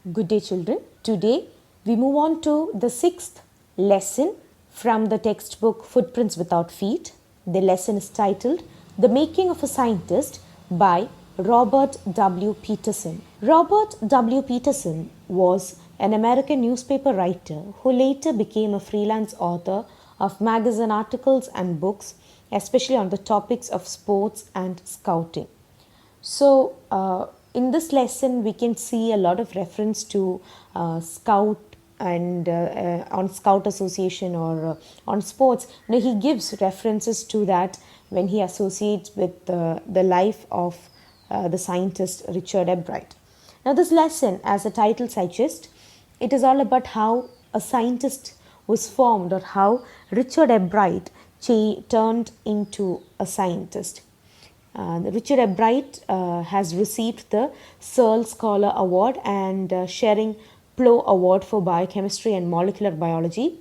Good day, children. Today we move on to the sixth lesson from the textbook Footprints Without Feet. The lesson is titled The Making of a Scientist by Robert W. Peterson. Robert W. Peterson was an American newspaper writer who later became a freelance author of magazine articles and books, especially on the topics of sports and scouting. So, in this lesson, we can see a lot of reference to Scout and on Scout Association or on sports. Now, he gives references to that when he associates with the life of the scientist Richard Ebright. Now, this lesson, as the title suggests, it is all about how a scientist was formed or how Richard Ebright turned into a scientist. Richard Ebright has received the Searle Scholar Award and Shering Plough Award for Biochemistry and Molecular Biology.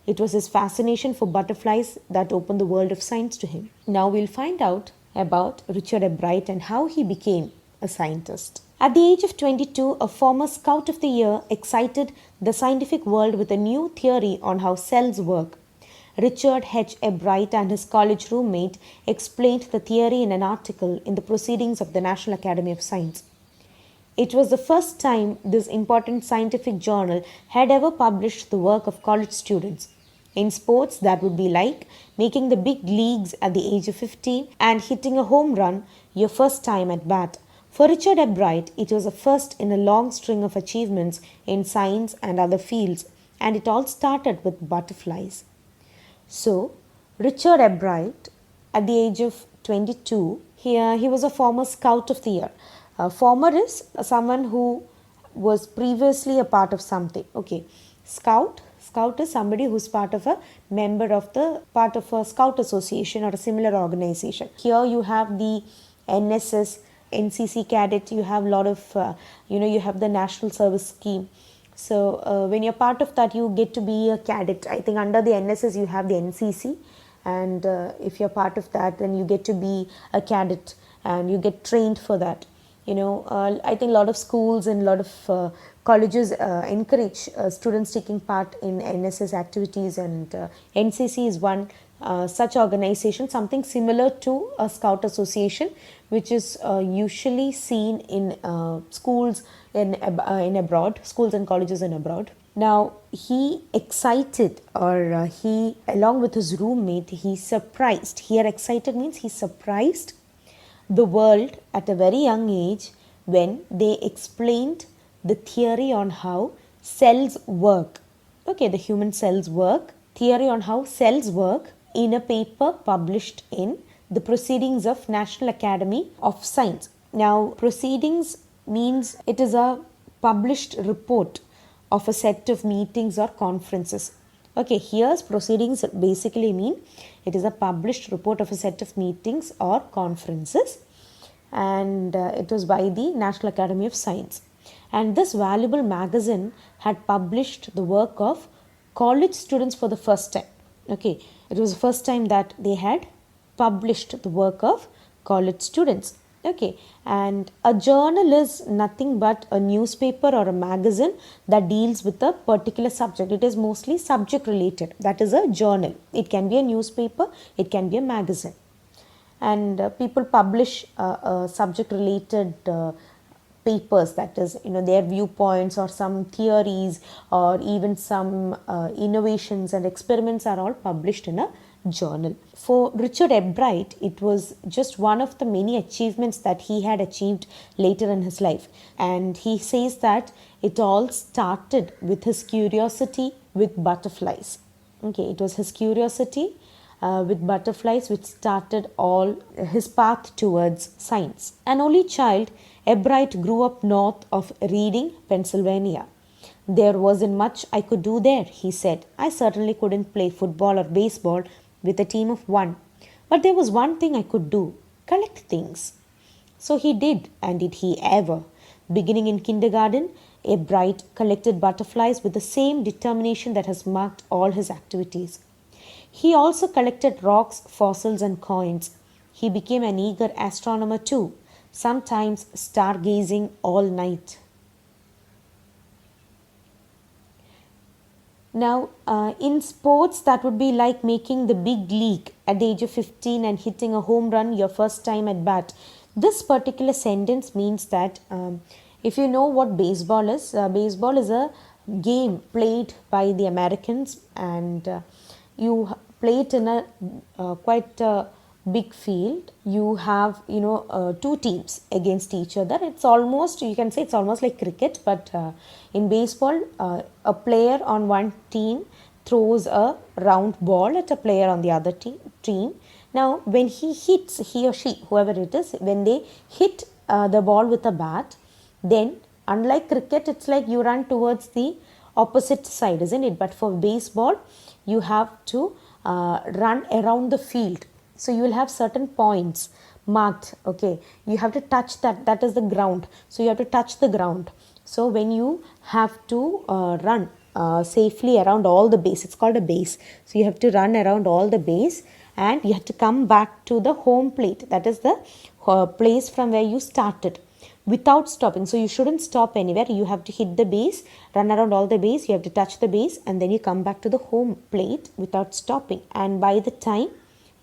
It was his fascination for butterflies that opened the world of science to him. Now we'll find out about Richard Ebright and how he became a scientist. At the age of 22, a former Scout of the Year excited the scientific world with a new theory on how cells work. Richard H. Ebright and his college roommate explained the theory in an article in the Proceedings of the National Academy of Science. It was the first time this important scientific journal had ever published the work of college students. In sports, that would be like making the big leagues at the age of 15 and hitting a home run your first time at bat. For Richard Ebright, it was a first in a long string of achievements in science and other fields, and it all started with butterflies. So, Richard Ebright, at the age of 22, he was a former Scout of the Year. Former is someone who was previously a part of something. Okay, Scout is somebody who's part of a Scout association or a similar organization. Here you have the NSS, NCC cadet. You have a lot of you have the National Service Scheme. So when you're part of that, you get to be a cadet. I think under the NSS you have the NCC, and if you're part of that, then you get to be a cadet and you get trained for that. I think a lot of schools and a lot of colleges encourage students taking part in NSS activities, and NCC is one such organization, something similar to a Scout association, which is usually seen in schools in abroad, schools and colleges in abroad. Now, he along with his roommate, he surprised. Here, excited means he surprised the world at a very young age when they explained the theory on how cells work. Okay, the human cells work, theory on how cells work in a paper published in the Proceedings of National Academy of Science. Now, proceedings means it is a published report of a set of meetings or conferences. Okay, here's proceedings basically mean it is a published report of a set of meetings or conferences, and it was by the National Academy of Science. And this valuable magazine had published the work of college students for the first time. Okay, it was the first time that they had published the work of college students. Okay, and a journal is nothing but a newspaper or a magazine that deals with a particular subject. It is mostly subject related. That is a journal. It can be a newspaper, it can be a magazine. And people publish subject related papers, that is their viewpoints or some theories or even some innovations and experiments are all published in a journal. For Richard Ebright, it was just one of the many achievements that he had achieved later in his life, and he says that it all started with his curiosity with butterflies. Okay, it was his curiosity with butterflies which started all his path towards science. An only child, Ebright grew up north of Reading, Pennsylvania. There wasn't much I could do there, he said. I certainly couldn't play football or baseball with a team of one. But there was one thing I could do, collect things. So he did, and did he ever. Beginning in kindergarten, Ebright collected butterflies with the same determination that has marked all his activities. He also collected rocks, fossils, and coins. He became an eager astronomer too, sometimes stargazing all night. Now, in sports, that would be like making the big league at the age of 15 and hitting a home run your first time at bat. This particular sentence means that if you know what baseball is a game played by the Americans, and you play it in a quite big field. You have two teams against each other. It's almost, you can say it's almost like cricket, but in baseball a player on one team throws a round ball at a player on the other team. Now when he or she, whoever it is, when they hit the ball with a bat, then unlike cricket, it's like you run towards the opposite side, isn't it? But for baseball, you have to run around the field. So you will have certain points marked. Okay, you have to touch that is the ground. So you have to touch the ground. So when you have to run safely around all the base, it's called a base. So you have to run around all the base, and you have to come back to the home plate. That is the place from where you started, without stopping. So you shouldn't stop anywhere. You have to hit the base, run around all the base, you have to touch the base, and then you come back to the home plate without stopping. And by the time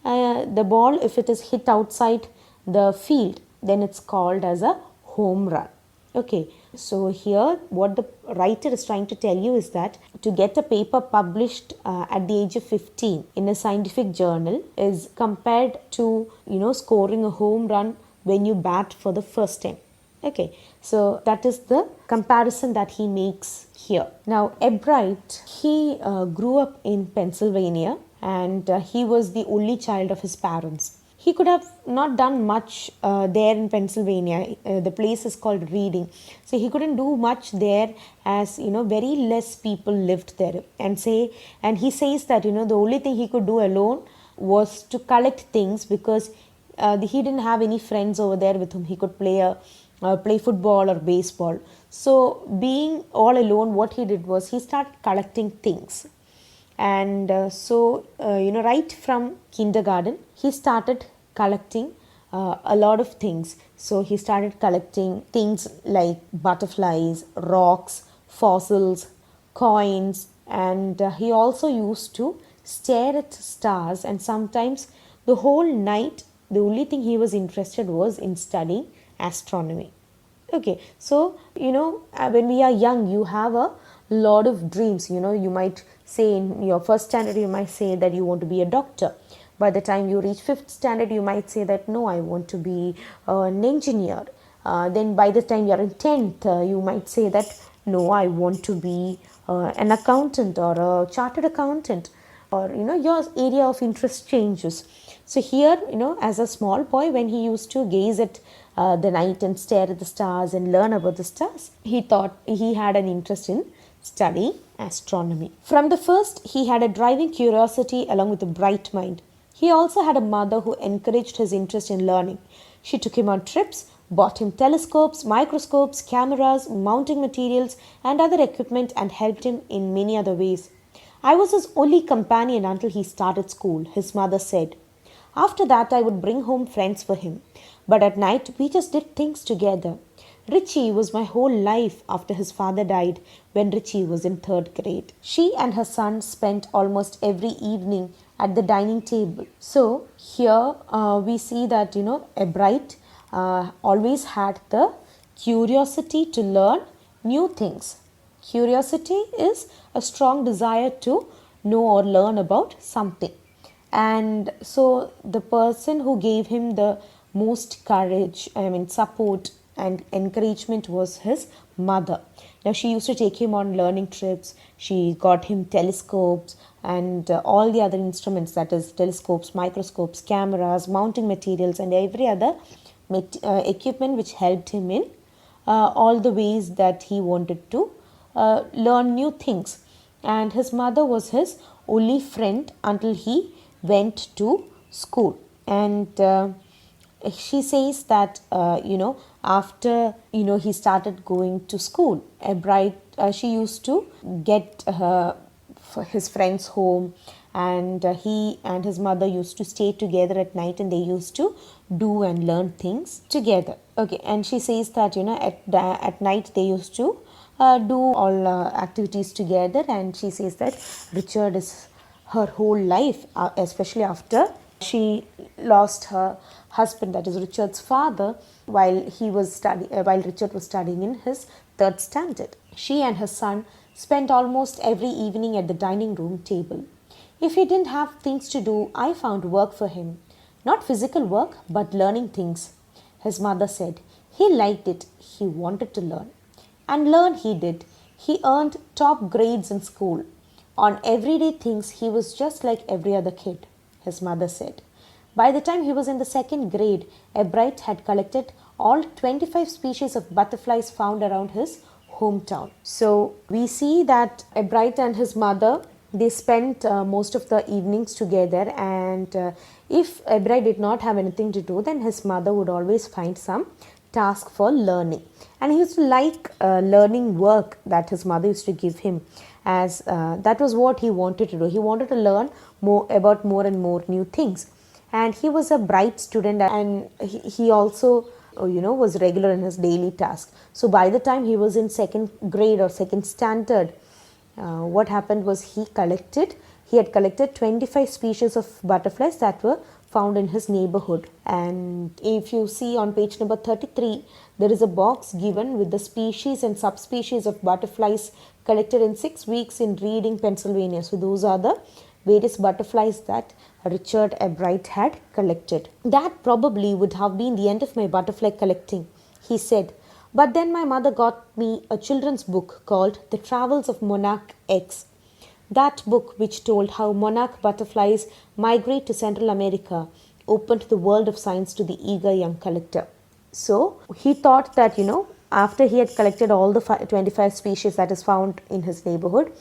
the ball, if it is hit outside the field, then it's called as a home run. Okay, so here what the writer is trying to tell you is that to get a paper published at the age of 15 in a scientific journal is compared to scoring a home run when you bat for the first time. Okay, so that is the comparison that he makes here. Now, Ebright, he grew up in Pennsylvania, and he was the only child of his parents. He could have not done much there in Pennsylvania. The place is called Reading. So he couldn't do much there, as very less people lived there. And he says that the only thing he could do alone was to collect things, because he didn't have any friends over there with whom he could play football or baseball. So being all alone, what he did was he started collecting things. And right from kindergarten, he started collecting a lot of things. So he started collecting things like butterflies, rocks, fossils, coins, and he also used to stare at stars. And sometimes the whole night, the only thing he was interested was in studying astronomy. Okay, so when we are young, you have a lot of dreams. You might say in your first standard, you might say that you want to be a doctor. By the time you reach 5th standard, you might say that no, I want to be an engineer. Then by the time you are in 10th, you might say that no, I want to be an accountant or a chartered accountant, or your area of interest changes. So here, as a small boy, when he used to gaze at the night and stare at the stars and learn about the stars, he thought he had an interest in studying astronomy. From the first, he had a driving curiosity along with a bright mind. He also had a mother who encouraged his interest in learning. She took him on trips, bought him telescopes, microscopes, cameras, mounting materials, and other equipment, and helped him in many other ways. I was his only companion until he started school, his mother said. After that, I would bring home friends for him. But at night, we just did things together. Richie was my whole life after his father died when Richie was in 3rd grade. She and her son spent almost every evening at the dining table. So here we see that, Ebright always had the curiosity to learn new things. Curiosity is a strong desire to know or learn about something. And so the person who gave him the most courage, support and encouragement, was his mother. Now she used to take him on learning trips. She got him telescopes and all the other instruments, that is telescopes, microscopes, cameras, mounting materials, and every other equipment which helped him in all the ways that he wanted to learn new things. And his mother was his only friend until he went to school. And she says that after he started going to school, she used to get his friends home, and he and his mother used to stay together at night, and they used to do and learn things together. Okay, and she says that at night they used to do all activities together, and she says that Richard is her whole life, especially after she lost her husband, that is Richard's father, while Richard was studying in his third standard. She and her son spent almost every evening at the dining room table. If he didn't have things to do, I found work for him. Not physical work, but learning things. His mother said. He liked it. He wanted to learn. And learn he did. He earned top grades in school. On everyday things, he was just like every other kid, his mother said. By the time he was in the second grade, Ebright had collected all 25 species of butterflies found around his hometown. So we see that Ebright and his mother, they spent most of the evenings together, and if Ebright did not have anything to do, then his mother would always find some task for learning. And he used to like learning work that his mother used to give him, as that was what he wanted to do. He wanted to learn more about more and more new things. And he was a bright student, and he also was regular in his daily task. So by the time he was in second grade or second standard, what happened was he had collected 25 species of butterflies that were found in his neighborhood. And if you see on page number 33, there is a box given with the species and subspecies of butterflies collected in 6 weeks in Reading, Pennsylvania. So those are the various butterflies that Richard Ebright had collected. That probably would have been the end of my butterfly collecting, he said. But then my mother got me a children's book called The Travels of Monarch X. That book, which told how monarch butterflies migrate to Central America, opened the world of science to the eager young collector. So he thought that, after he had collected all the 25 species that is found in his neighborhood,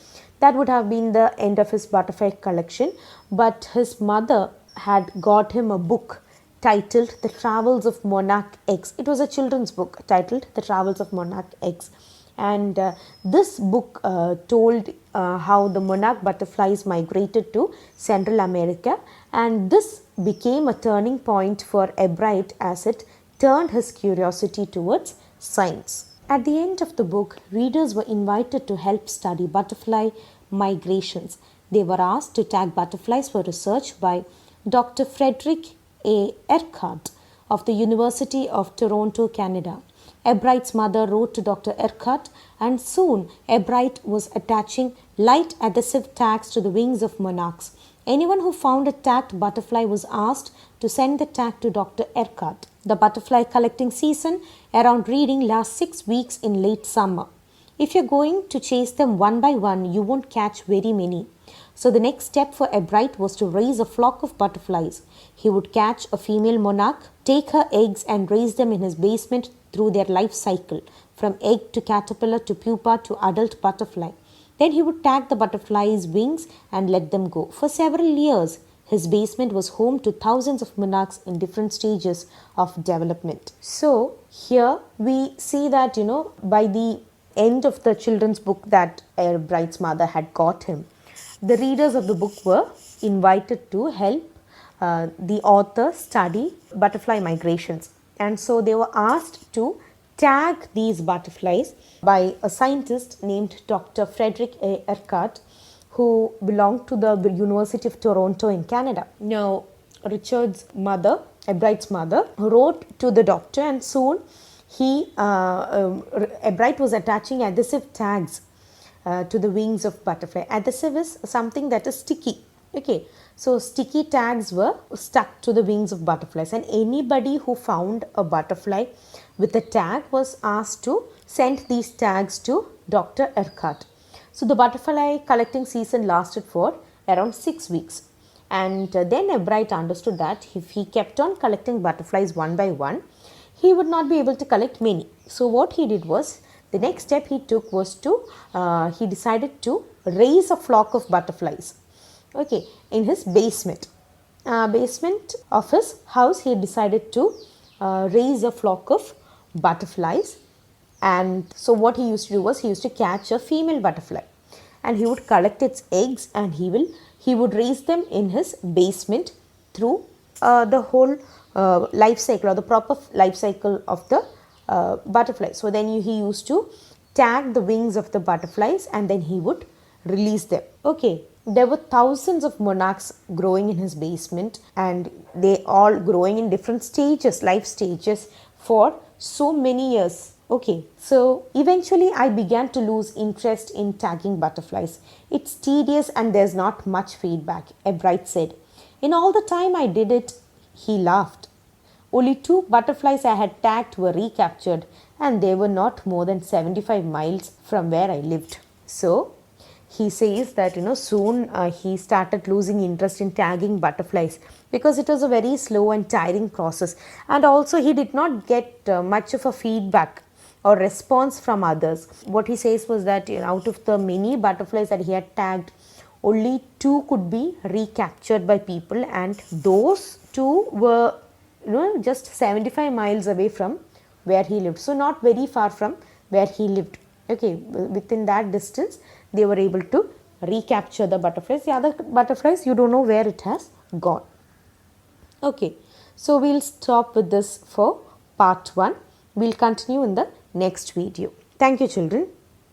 that would have been the end of his butterfly collection. But his mother had got him a book titled The Travels of Monarch X. It was a children's book titled The Travels of Monarch X. And this book told how the monarch butterflies migrated to Central America. And this became a turning point for Ebright as it turned his curiosity towards science. At the end of the book, readers were invited to help study butterfly migrations. They were asked to tag butterflies for research by Dr. Frederick A. Urquhart of the University of Toronto, Canada. Ebright's mother wrote to Dr. Urquhart, and soon Ebright was attaching light adhesive tags to the wings of monarchs. Anyone who found a tagged butterfly was asked to send the tag to Dr. Urquhart. The butterfly collecting season around Reading lasts 6 weeks in late summer. If you're going to chase them one by one, you won't catch very many. So the next step for Ebright was to raise a flock of butterflies. He would catch a female monarch, take her eggs and raise them in his basement through their life cycle, from egg to caterpillar to pupa to adult butterfly. Then he would tag the butterfly's wings and let them go. For several years, his basement was home to thousands of monarchs in different stages of development. So here we see that, by the end of the children's book that Ebright's mother had got him, the readers of the book were invited to help the author study butterfly migrations. And so they were asked to tag these butterflies by a scientist named Dr. Frederick A. Urquhart, who belonged to the University of Toronto in Canada. Now, Richard's mother, Ebright's mother, wrote to the doctor, and soon Ebright was attaching adhesive tags to the wings of butterfly. Adhesive is something that is sticky. Okay, so sticky tags were stuck to the wings of butterflies, and anybody who found a butterfly with a tag was asked to send these tags to Dr. Urquhart. So the butterfly collecting season lasted for around 6 weeks. And then Ebright understood that if he kept on collecting butterflies one by one, he would not be able to collect many. So what he did was, the next step he took was he decided to raise a flock of butterflies. Okay, in his basement of his house, he decided to raise a flock of butterflies. And so what he used to do was, he used to catch a female butterfly and he would collect its eggs, and he would raise them in his basement through the whole life cycle, or the proper life cycle of the butterfly. So then he used to tag the wings of the butterflies and then he would release them. Okay, there were thousands of monarchs growing in his basement, and they all growing in different stages, life stages, for so many years. Okay, so eventually I began to lose interest in tagging butterflies. It's tedious and there's not much feedback, Ebright said. In all the time I did it, he laughed. Only 2 butterflies I had tagged were recaptured, and they were not more than 75 miles from where I lived. So, he says that soon he started losing interest in tagging butterflies because it was a very slow and tiring process, and also he did not get much of a feedback or response from others. What he says was that out of the many butterflies that he had tagged, only 2 could be recaptured by people, and those 2 were just 75 miles away from where he lived, so not very far from where he lived. Okay, within that distance they were able to recapture the butterflies. The other butterflies, you don't know where it has gone. Okay, so we'll stop with this for part 1. We'll continue in the next video. Thank you, children.